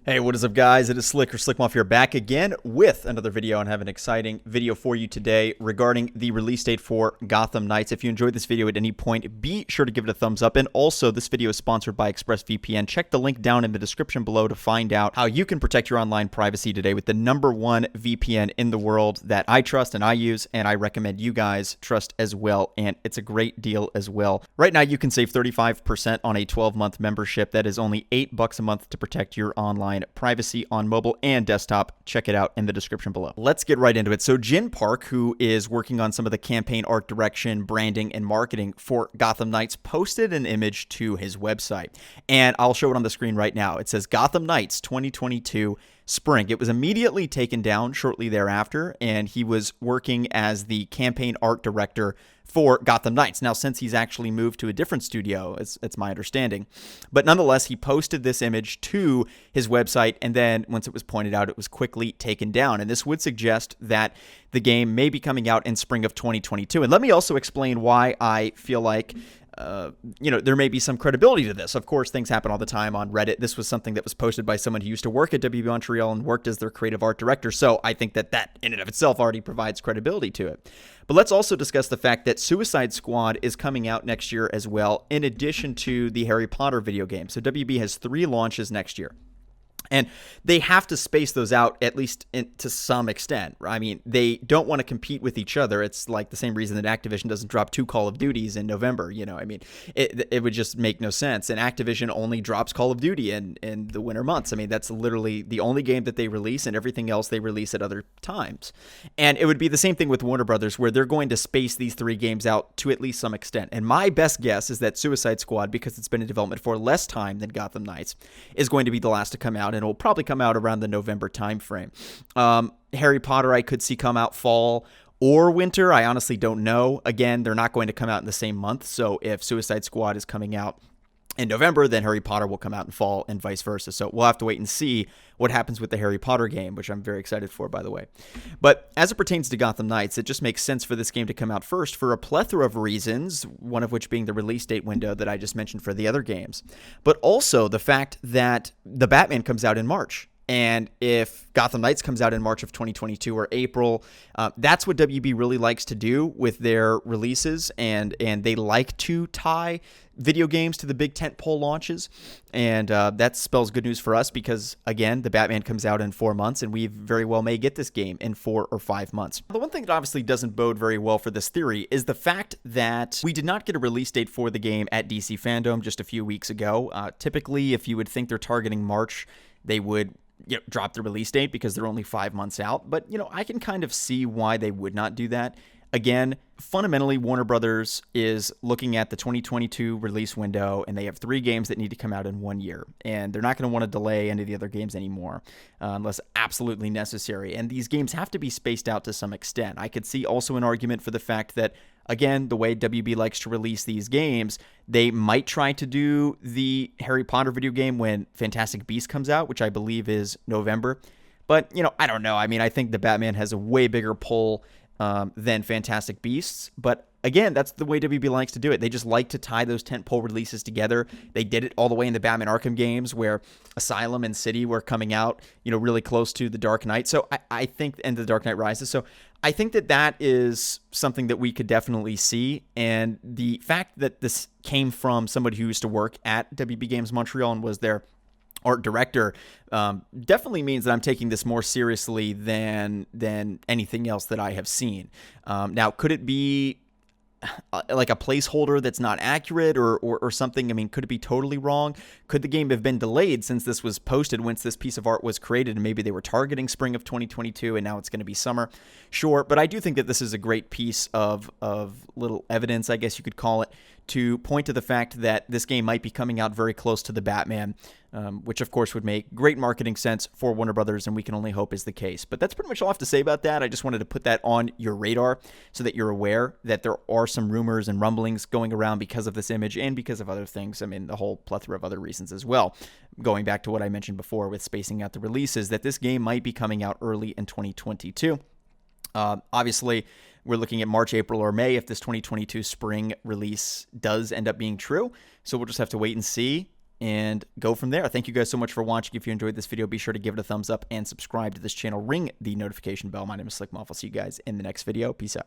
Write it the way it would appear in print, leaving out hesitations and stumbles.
Hey, what is up, guys? It is Slickmoff here, back again with another video, and have an exciting video for you today regarding the release date for Gotham Knights. If you enjoyed this video at any point, be sure to give it a thumbs up. And also, this video is sponsored by ExpressVPN. Check the link down in the description below to find out how you can protect your online privacy today with the #1 VPN in the world that I trust and I use, and I recommend you guys trust as well. And it's a great deal as well. Right now, you can save 35% on a 12-month membership. That is only $8 a month to protect your online privacy on mobile and desktop. Check it out in the description below. Let's get right into it. So Jin Park, who is working on some of the campaign art direction, branding, and marketing for Gotham Knights, posted an image to his website. And I'll show it on the screen right now. It says Gotham Knights 2022 Spring. It was immediately taken down shortly thereafter, and he was working as the campaign art director for Gotham Knights. Now, since he's actually moved to a different studio, it's my understanding. But nonetheless, he posted this image to his website, and then once it was pointed out, it was quickly taken down. And this would suggest that the game may be coming out in spring of 2022. And let me also explain why I feel like there may be some credibility to this. Of course, things happen all the time on Reddit. This was something that was posted by someone who used to work at WB Montreal and worked as their creative art director. So I think that in and of itself already provides credibility to it. But let's also discuss the fact that Suicide Squad is coming out next year as well, in addition to the Harry Potter video game. So WB has 3 launches next year. And they have to space those out, at least to some extent. I mean, they don't want to compete with each other. It's like the same reason that Activision doesn't drop 2 Call of Duties in November. I mean, it would just make no sense. And Activision only drops Call of Duty in the winter months. I mean, that's literally the only game that they release, and everything else they release at other times. And it would be the same thing with Warner Brothers, where they're going to space these 3 games out to at least some extent. And my best guess is that Suicide Squad, because it's been in development for less time than Gotham Knights, is going to be the last to come out, and it will probably come out around the November timeframe. Harry Potter I could see come out fall or winter. I honestly don't know. Again, they're not going to come out in the same month. So if Suicide Squad is coming out in November, then Harry Potter will come out in fall, and vice versa. So we'll have to wait and see what happens with the Harry Potter game, which I'm very excited for, by the way. But as it pertains to Gotham Knights, it just makes sense for this game to come out first for a plethora of reasons, one of which being the release date window that I just mentioned for the other games, but also the fact that the Batman comes out in March. And if Gotham Knights comes out in March of 2022 or April, that's what WB really likes to do with their releases, and they like to tie video games to the big tentpole launches, and that spells good news for us because, again, the Batman comes out in 4 months, and we very well may get this game in 4 or 5 months. The one thing that obviously doesn't bode very well for this theory is the fact that we did not get a release date for the game at DC Fandom just a few weeks ago. Typically, if you would think they're targeting March, they would drop the release date because they're only 5 months out. But, I can kind of see why they would not do that. Again, fundamentally, Warner Brothers is looking at the 2022 release window, and they have 3 games that need to come out in 1 year. And they're not going to want to delay any of the other games anymore unless absolutely necessary. And these games have to be spaced out to some extent. I could see also an argument for the fact that, again, the way WB likes to release these games, they might try to do the Harry Potter video game when Fantastic Beasts comes out, which I believe is November. But, I don't know. I mean, I think the Batman has a way bigger pull than Fantastic Beasts. But again, that's the way WB likes to do it. They just like to tie those tentpole releases together. They did it all the way in the Batman Arkham games, where Asylum and City were coming out, really close to the Dark Knight. So I think, and the Dark Knight Rises. So I think that is something that we could definitely see. And the fact that this came from somebody who used to work at WB Games Montreal and was their art director definitely means that I'm taking this more seriously than anything else that I have seen. Now, could it be like a placeholder that's not accurate or something? I mean, could it be totally wrong? Could the game have been delayed since this was posted, once this piece of art was created, and maybe they were targeting spring of 2022 and now it's going to be summer? Sure, but I do think that this is a great piece of little evidence, I guess you could call it, to point to the fact that this game might be coming out very close to the Batman, which of course would make great marketing sense for Warner Brothers, and we can only hope is the case. But that's pretty much all I have to say about that. I just wanted to put that on your radar so that you're aware that there are some rumors and rumblings going around because of this image and because of other things. I mean, the whole plethora of other reasons as well. Going back to what I mentioned before with spacing out the releases, that this game might be coming out early in 2022. Obviously, we're looking at March, April, or May if this 2022 spring release does end up being true. So we'll just have to wait and see. and go from there. Thank you guys so much for watching. If you enjoyed this video, be sure to give it a thumbs up and subscribe to this channel. Ring the notification bell. My name is Slick Moth. I'll see you guys in the next video. Peace out.